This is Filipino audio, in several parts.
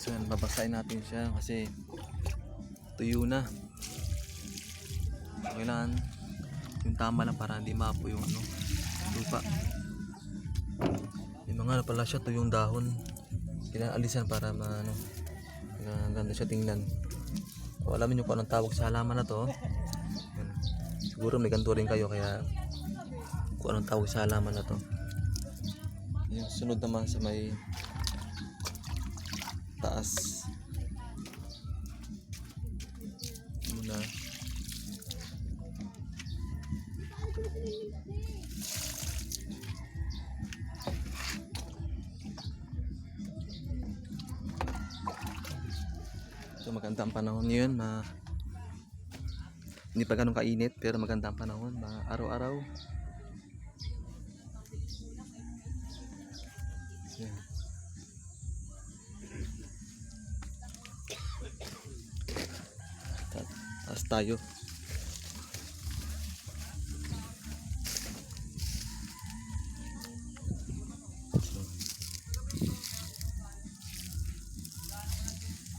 So yan, babasahin natin siya kasi tuyo na. Kailangan yung tama lang para hindi maapo yung ano, lupa. Yung mga ano pala siya, tuyong dahon. Kailangan alisan para ano, ganda siya tingnan. So, alam niyo kung anong tawag sa halaman na to. Yan. Siguro may ganito rin kayo kaya kung anong tawag sa halaman na to. Yung sunod naman sa may taas muna. So magandang panahon yun, hindi pa ganun kainit pero magandang panahon, araw-araw. Yan. Taas tayo.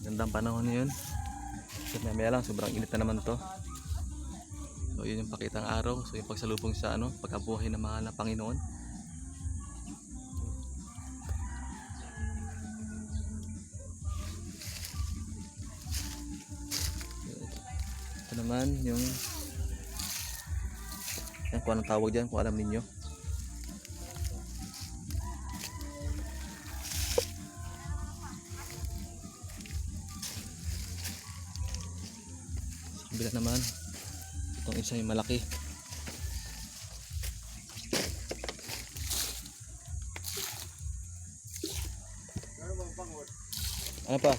Gandang panahon yun. So mamaya lang sobrang init na naman to. So yun yung pakitang araw. So yung pagsalubong sa ano, pagkabuhay ng mahal na Panginoon. Ito naman yung yan, kung anong tawag dyan, kung alam ninyo. Bila naman itong isa yung malaki. Ano pa?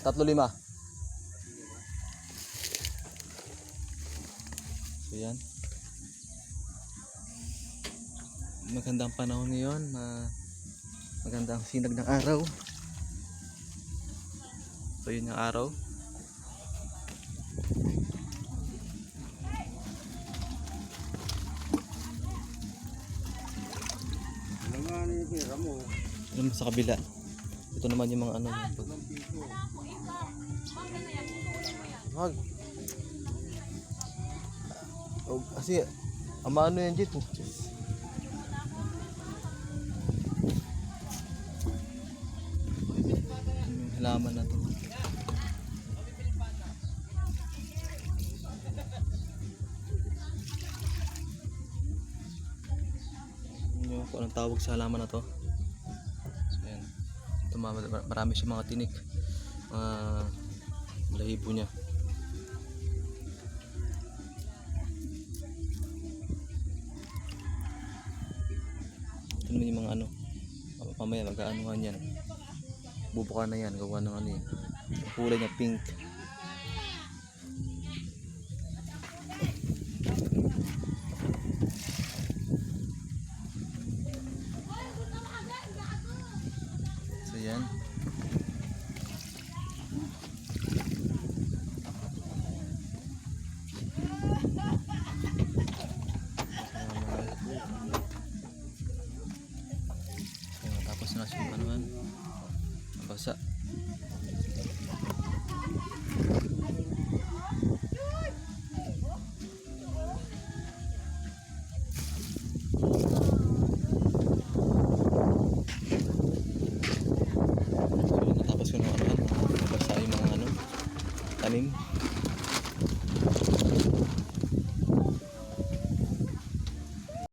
3-5. So yan, magandang panahon ngayon, magandang sinag ng araw. So yun yung araw. Ano sa kabila? Ito naman yung mga ano. Wag. Oh, kasi ama ano yan dito. Yung halaman na to. Yung kung anong tawag sa halaman na to. Ito, marami siya mga tinik, lahibo niya. Ito naman yung mga ano, mamaya mag-aanuhan yan, bubuka na yan, gawa ng ano yan, kulay na pink. So yan. Tapos na siya naman basa. Tapos ko na basa yung mga ano tanim.